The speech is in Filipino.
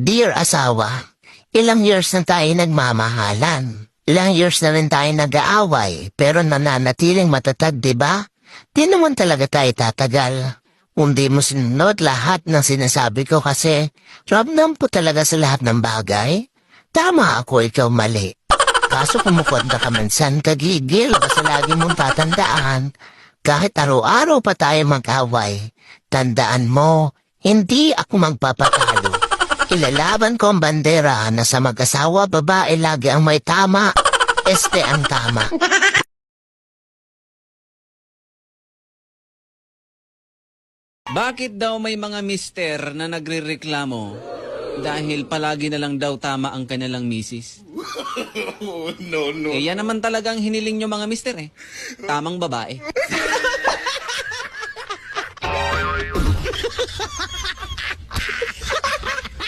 Dear asawa, ilang years na tayo nagmamahalan. Ilang years na rin tayo nag-aaway, pero nananatiling matatag, di ba? Di naman talaga tayo tatagal. Hindi mo sinunod lahat ng sinasabi ko kasi ramdam po talaga sa lahat ng bagay. Tama ako, ikaw mali. Kaso kumukontra ka man san kagigil basta lagi mong tatandaan. Kahit araw-araw pa tayo mag-away, tandaan mo, hindi ako magpapatalo. Ilalaban ko ang bandera na sa mag-asawa babae lagi ang may tama, este ang tama. Bakit daw may mga mister na nagrereklamo dahil palagi na lang daw tama ang kanilang misis? No. Eh yan naman talagang hiniling nyo mga mister eh. Tamang babae.